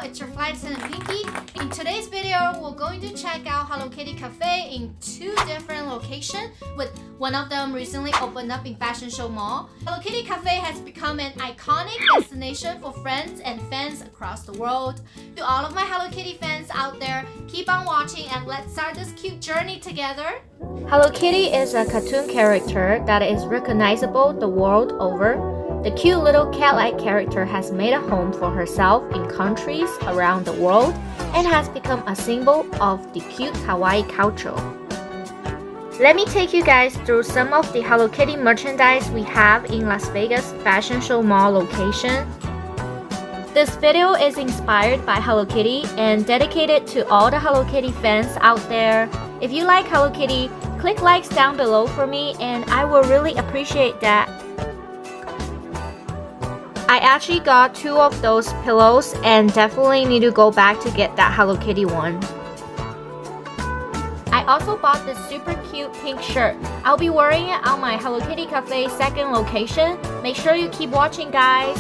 it's your Flight Attendant Pinky. In today's video, we're going to check out Hello Kitty Cafe in two different locations, with one of them recently opened up in Fashion Show Mall. Hello Kitty Cafe has become an iconic destination for friends and fans across the world. To all of my Hello Kitty fans out there, keep on watching and let's start this cute journey together. Hello Kitty is a cartoon character that is recognizable the world over. The cute little cat-like character has made a home for herself in countries around the world and has become a symbol of the cute Hawaii culture. Let me take you guys through some of the Hello Kitty merchandise we have in Las Vegas Fashion Show Mall location. This video is inspired by Hello Kitty and dedicated to all the Hello Kitty fans out there. If you like Hello Kitty, click likes down below for me and I will really appreciate that. I actually got two of those pillows and definitely need to go back to get that Hello Kitty one. I also bought this super cute pink shirt. I'll be wearing it on my Hello Kitty Cafe second location. Make sure you keep watching, guys.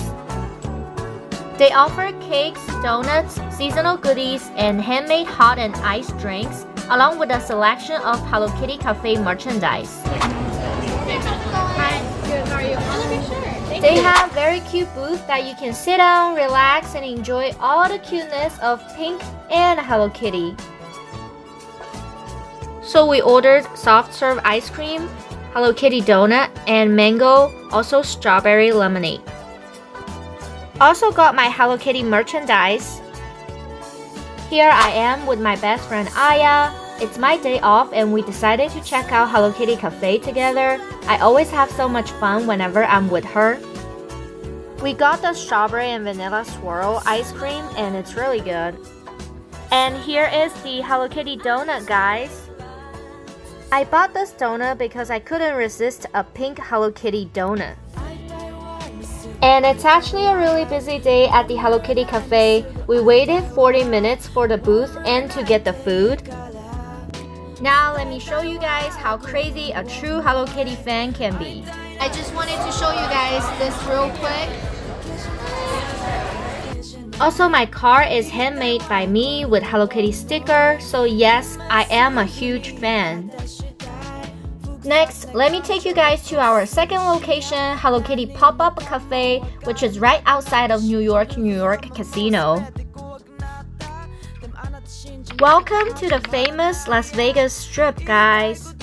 They offer cakes, donuts, seasonal goodies, and handmade hot and iced drinks, along with a selection of Hello Kitty Cafe merchandise. Hi, good, how are you? On the picture. They have very cute booths that you can sit down, relax, and enjoy all the cuteness of Pink and Hello Kitty. So we ordered soft serve ice cream, Hello Kitty donut, and mango, also strawberry lemonade. Also got my Hello Kitty merchandise. Here I am with my best friend Aya. It's my day off and we decided to check out Hello Kitty Cafe together. I always have so much fun whenever I'm with her. We got the strawberry and vanilla swirl ice cream and it's really good. And here is the Hello Kitty donut, guys. I bought this donut because I couldn't resist a pink Hello Kitty donut. And it's actually a really busy day at the Hello Kitty Cafe. We waited 40 minutes for the booth and to get the food. Now let me show you guys how crazy a true Hello Kitty fan can be. I just wanted to show you guys this real quick. Also, my car is handmade by me with Hello Kitty sticker, so yes, I am a huge fan. Next, let me take you guys to our second location, Hello Kitty Pop-Up Cafe, which is right outside of New York Casino. Welcome to the famous Las Vegas Strip, guys.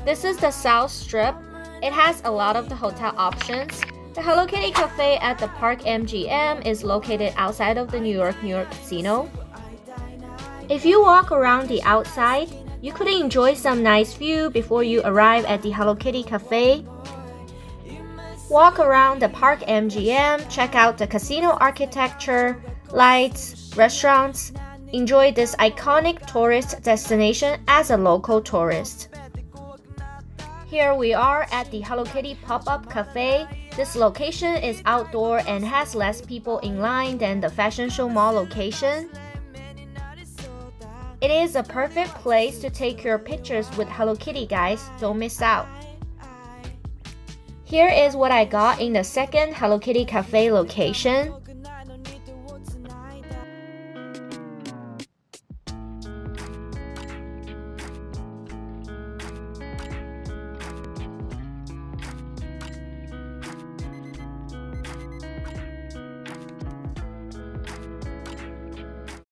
This is the South Strip. It has a lot of the hotel options. The Hello Kitty Cafe at the Park MGM is located outside of the New York Casino. If you walk around the outside, you could enjoy some nice view before you arrive at the Hello Kitty Cafe. Walk around the Park MGM, check out the casino architecture, lights, restaurants. Enjoy this iconic tourist destination as a local tourist. Here we are at the Hello Kitty Pop-Up Cafe. This location is outdoor and has less people in line than the Fashion Show Mall location. It is a perfect place to take your pictures with Hello Kitty, guys. Don't miss out. Here is what I got in the second Hello Kitty Cafe location.